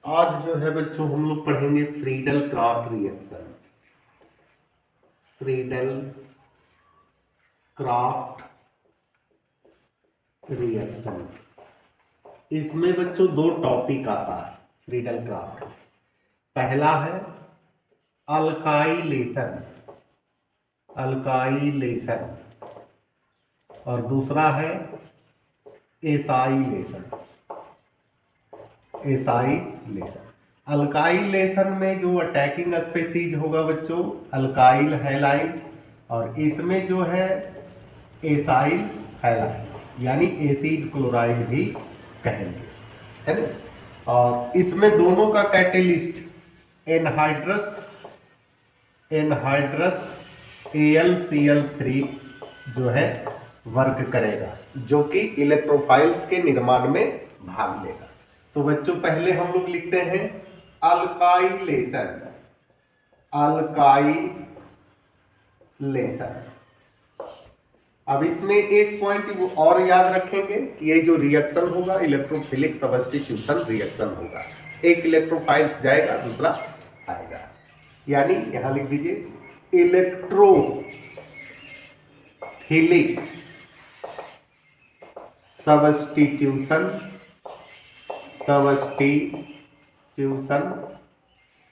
आज जो है बच्चों हम लोग पढ़ेंगे Friedel craft reaction. Friedel craft reaction, इसमें बच्चों दो टॉपिक आता है फ्रीडल क्राफ्ट। पहला है अल्काइलेशन, अल्काइलेशन, और दूसरा है एसाइलेशन, एसाइलेशन। अल्काइलेशन में जो अटैकिंग स्पेसीज होगा बच्चों अल्काइल हैलाइड, और इसमें जो है एसाइल हैलाइड यानी एसिड क्लोराइड भी कहेंगे, है ना। और इसमें दोनों का कैटेलिस्ट एनहाइड्रस, एनहाइड्रस AlCl3 जो है वर्क करेगा, जो कि इलेक्ट्रोफाइल्स के निर्माण में भाग लेगा। तो बच्चों पहले हम लोग लिखते हैं अल्काइलेशन, अल्काइलेशन। अब इसमें एक पॉइंट और याद रखेंगे कि ये जो रिएक्शन होगा इलेक्ट्रोफिलिक सब्स्टिट्यूशन रिएक्शन होगा। एक इलेक्ट्रोफाइल्स जाएगा दूसरा आएगा, यानी यहां लिख दीजिए इलेक्ट्रोफिलिक सब्स्टिट्यूशन, सब्स्टिट्यूशन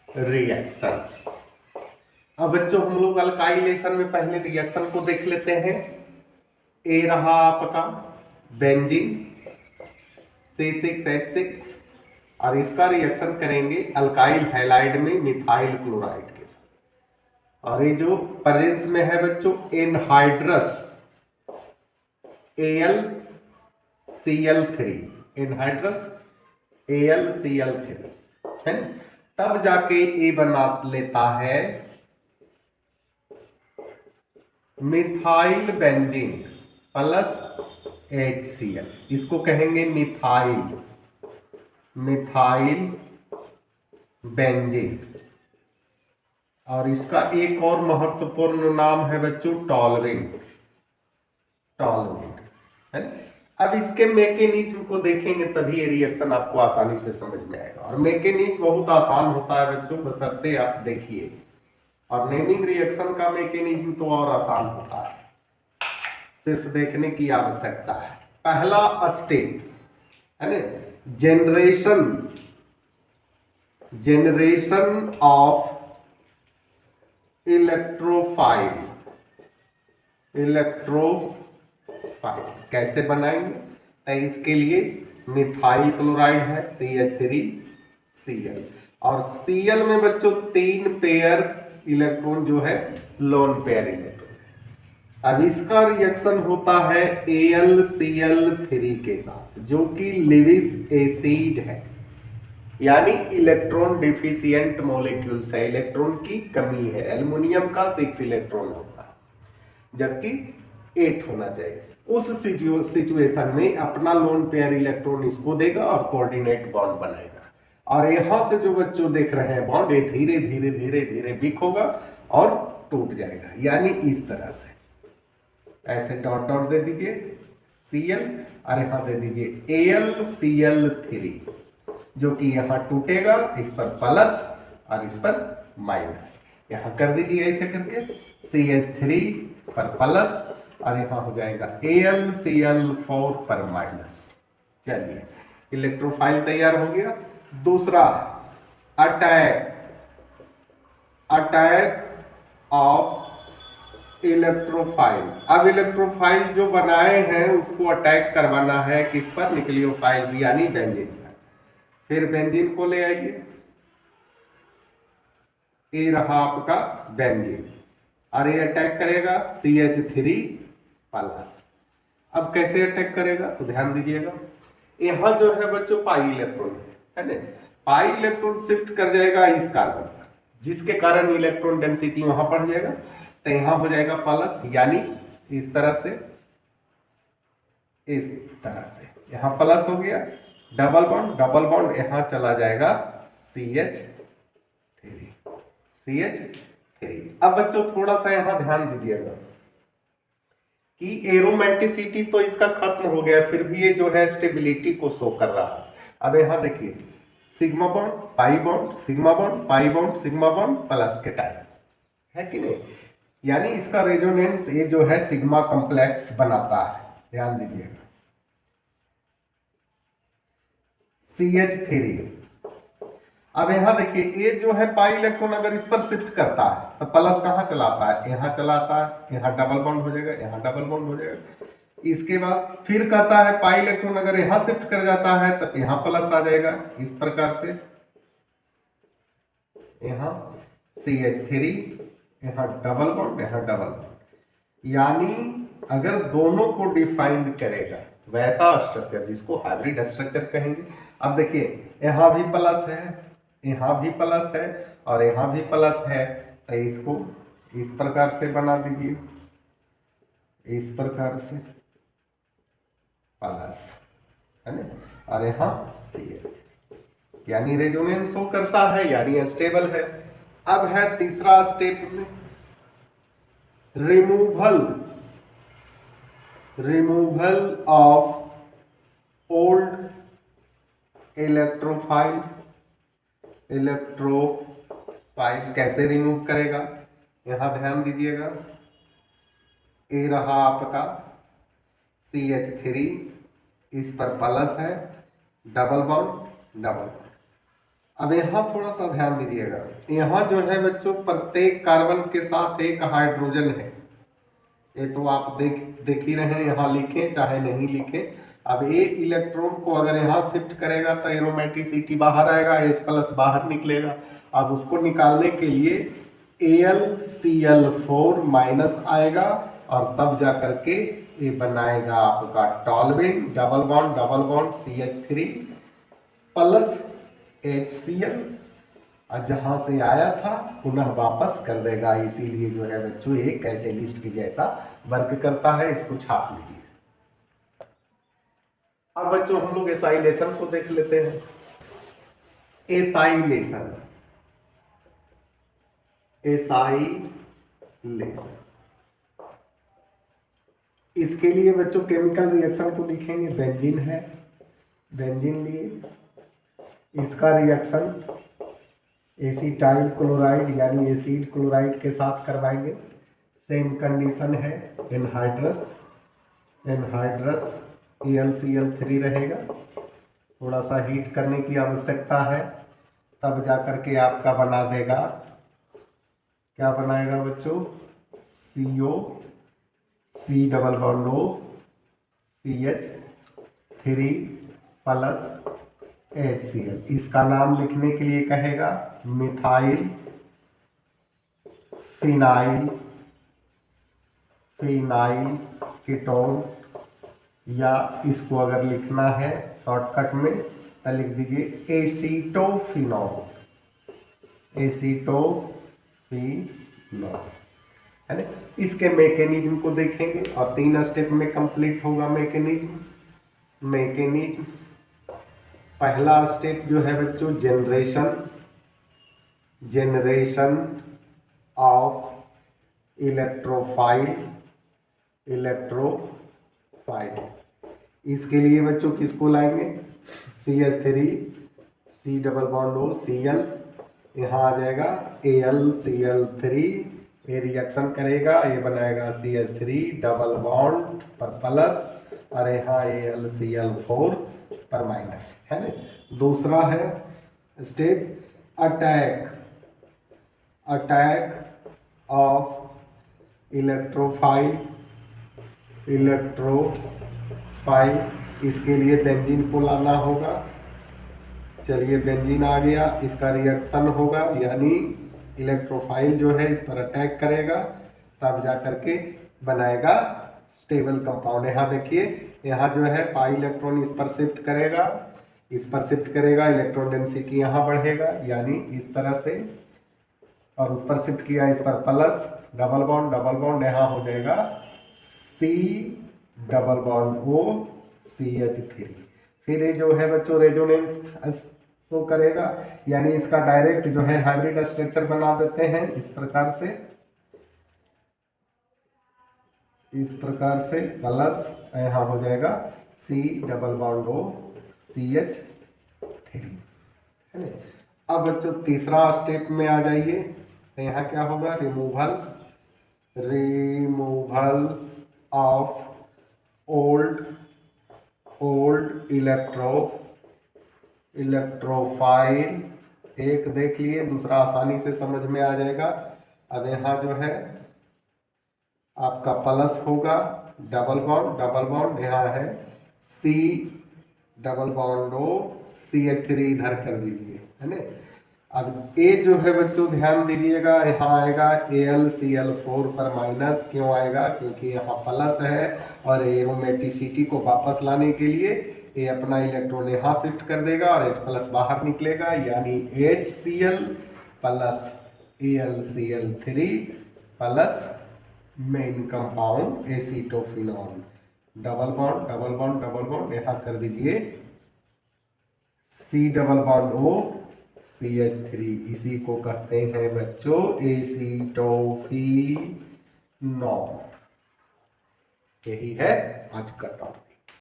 रिएक्शन। अब बच्चों हम लोग अल्काइलेशन में पहले रिएक्शन को देख लेते हैं। ए रहा आपका बेंजीन C6H6, और इसका रिएक्शन करेंगे अल्काइल हैलाइड में मिथाइल क्लोराइड के साथ। और ये जो प्रेजेंस में है बच्चों एनहाइड्रस AlCl3, एनहाइड्रस AlCl3 है, तब जाके ए बना लेता है मिथाइल बेंजीन प्लस HCl। इसको कहेंगे मिथाइल, मिथाइल बेंजीन। और इसका एक और महत्वपूर्ण नाम है बच्चों टॉलरेंट, टॉलरेंट है। अब इसके मैकेनिज्म को देखेंगे तभी ये रिएक्शन आपको आसानी से समझ में आएगा। और मैकेनिज्म बहुत आसान होता है बच्चों, बशर्ते आप देखिए। और नेमिंग रिएक्शन का मैकेनिज्म तो और आसान होता है, सिर्फ देखने की आवश्यकता है। पहला स्टेप है ना, generation, generation of electrophile, electrophile कैसे बनाएंगे? तो इसके लिए मिथाइल क्लोराइड है CH3Cl, और Cl में बच्चों 3 पेयर इलेक्ट्रॉन जो है लोन पेयर इलेक्ट्रॉन। अब इसका रिएक्शन होता है AlCl3 के साथ, जो कि लिविस एसिड है, यानी इलेक्ट्रॉन डिफिशिएंट मॉलिक्यूल्स है, इलेक्ट्रॉन की कमी है। एल्युमिनियम का 6 इलेक्ट्रॉन होता है जबकि 8 होना चाहिए। उस सिचुएशन में अपना लोन पेयर इलेक्ट्रॉन इसको देगा और कोऑर्डिनेट बॉन्ड बनाएगा। और यहां से जो बच्चों देख रहे हैं बॉन्ड, ये धीरे धीरे धीरे धीरे वीक होगा और टूट जाएगा, यानी इस तरह से। ऐसे डॉट डॉट दे दीजिए Cl, और यहां दे दीजिए AlCl3, जो कि यहां टूटेगा, इस पर प्लस और इस पर माइनस। यहां कर दीजिए ऐसे करके CH3 पर प्लस, और यहां हो जाएगा AlCl4 पर माइनस। चलिए इलेक्ट्रोफाइल तैयार हो गया। दूसरा अटैक, अटैक ऑफ इलेक्ट्रोफाइल। अब इलेक्ट्रोफाइल जो बनाए हैं उसको अटैक करवाना है किस पर? न्यूक्लियोफाइल्स यानी बेंजीन पर। फिर बेंजीन को ले आइए, ये रहा आपका बेंजीन, और ये अटैक करेगा CH3 प्लस। अब कैसे अटैक करेगा तो ध्यान दीजिएगा, यहां जो है बच्चों पाई इलेक्ट्रॉन है ना, पाई इलेक्ट्रॉन शिफ्ट कर जाएगा इस कार्बन पर, जिसके कारण इलेक्ट्रॉन डेंसिटी वहां बढ़ जाएगा। तो यहां हो जाएगा प्लस, यानी इस तरह से, इस तरह से यहां प्लस हो गया, डबल बॉन्ड, डबल बॉन्ड यहां चला जाएगा CH3, CH3। अब बच्चों थोड़ा सा यहां ध्यान दीजिएगा कि एरोमेटिसिटी तो इसका खत्म हो गया, फिर भी ये जो है स्टेबिलिटी को शो कर रहा है। अब यहां देखिए sigma bond pi bond, sigma bond pi bond, sigma bond plus के टाइप, है कि नहीं। यानी इसका रेजोनेंस ये जो है सिग्मा कॉम्प्लेक्स बनाता है, ध्यान दीजिएगा। CH3। अब यहाँ देखिए ये जो है पाई इलेक्ट्रॉन अगर इस पर शिफ्ट करता है तो प्लस कहाँ चलाता है, यहाँ चलाता है, यहाँ डबल बॉन्ड हो जाएगा, यहाँ डबल बॉन्ड हो जाएगा। इसके बाद फिर कहता है पाई इलेक्ट्रॉन अगर यहाँ शिफ्ट कर जाता है तब यहाँ प्लस आ जाएगा, इस प्रकार से यहाँ CH3, यहाँ डबल बॉन्ड, यहाँ डबल बॉन्ड। यानी अगर दोनों को डिफाइंड करेगा वैसा स्ट्रक्चर जिसको हाइब्रिड स्ट्रक्चर कहेंगे। अब देखिए यहाँ भी प्लस है, यहाँ भी प्लस है और यहाँ भी प्लस है, तो इसको इस प्रकार से बना दीजिए, इस प्रकार से प्लस, है ना, और यहाँ CH, यानी रेजोनेंस शो करता है, यानी स्टेबल है। अब है तीसरा स्टेप में रिमूवल ऑफ ओल्ड इलेक्ट्रोफाइल। कैसे रिमूव करेगा, यहां ध्यान दीजिएगा। ये रहा आपका CH3, इस पर प्लस है, डबल बॉन्ड डबल बॉन्ड। अब यहाँ थोड़ा सा ध्यान दीजिएगा, यहाँ जो है बच्चों प्रत्येक कार्बन के साथ एक हाइड्रोजन है। ये तो आप देख ही रहे हैं, यहाँ लिखें चाहे नहीं लिखें। अब ये इलेक्ट्रॉन को अगर यहाँ शिफ्ट करेगा तो एरोमेटिसिटी बाहर आएगा, H+ बाहर निकलेगा। अब उसको निकालने के लिए AlCl4- आएगा और तब जा करके ये बनाएगा आपका toluene, double bond CH3 plus HCl, और जहां से आया था पुनः वापस कर देगा। इसीलिए जो है बच्चों एक कैटेलिस्ट के जैसा वर्क करता है, इसको छाप लीजिए। अब बच्चों हम लोग एसाइलेशन को देख लेते हैं। एसाइलेशन इसके लिए बच्चों केमिकल रिएक्शन को लिखेंगे। बेंजीन है, बेंजीन लिए, इसका रिएक्शन एसीटाइल क्लोराइड यानी एसिड क्लोराइड के साथ करवाएंगे। सेम कंडीशन है एनहाइड्रस AlCl3 रहेगा। थोड़ा सा हीट करने की आवश्यकता है, तब जा करके आपका बना देगा, क्या बनाएगा बच्चों, CO, C double bond O, CH3 plus HCl। इसका नाम लिखने के लिए कहेगा मिथाइल फिनाइल कीटोन, या इसको अगर लिखना है शॉर्टकट में तो लिख दीजिए एसीटोफिनॉल, है ना। इसके मैकेनिज्म को देखेंगे और 3 स्टेप में कंप्लीट होगा मैकेनिज्म। पहला स्टेप जो है बच्चों जनरेशन ऑफ इलेक्ट्रोफाइल। इसके लिए बच्चों किसको लाएंगे, CH3, C double bond O, Cl, यहाँ आ जाएगा AlCl3, ये रिएक्शन करेगा, ये बनाएगा CH3 डबल बॉन्ड पर प्लस, और यहाँ AlCl4 पर माइनस, है ना। दूसरा है स्टेप अटैक ऑफ इलेक्ट्रोफाइल। इसके लिए बेंजीन को लाना होगा। चलिए बेंजीन आ गया, इसका रिएक्शन होगा, यानी इलेक्ट्रोफाइल जो है इस पर अटैक करेगा, तब जा करके बनाएगा स्टेबल कंपाउंड। यहाँ देखिए, यहाँ जो है पाई इलेक्ट्रॉन इस पर शिफ्ट करेगा, इलेक्ट्रॉन डेंसिटी यहाँ बढ़ेगा, यानी इस तरह से, और उस पर शिफ्ट किया इस पर प्लस, डबल बॉन्ड यहाँ हो जाएगा C double bond O, CH3। फिर ये जो है बच्चों रेजोनेंस शो करेगा, यानी इसका डायरेक्ट जो है हाइब्रिड स्ट्रक्चर बना देते हैं इस प्रकार से प्लस, यहाँ हो जाएगा C double bond O, CH3, है ना। अब बच्चों तीसरा स्टेप में आ जाइए, तो यहाँ क्या होगा, रिमूवल ऑफ ओल्ड इलेक्ट्रोफाइल, एक देख लिए, दूसरा आसानी से समझ में आ जाएगा। अब यहाँ जो है आपका प्लस होगा, डबल बॉन्ड यहाँ है C double bond O CH3 इधर कर दीजिए, है ना। अब ए जो है बच्चों ध्यान दीजिएगा, यहाँ आएगा AlCl4 पर माइनस, क्यों आएगा, क्योंकि यहाँ प्लस है और एरोमेटिसिटी को वापस लाने के लिए ये अपना इलेक्ट्रॉन यहाँ शिफ्ट कर देगा और H प्लस बाहर निकलेगा, यानी HCl plus AlCl3 plus main compound acetophenol, double bond यहाँ कर दीजिए C double bond O CH3, इसी को कहते हैं बच्चों एसीटोफिनॉल। यही है आज का टॉपिक।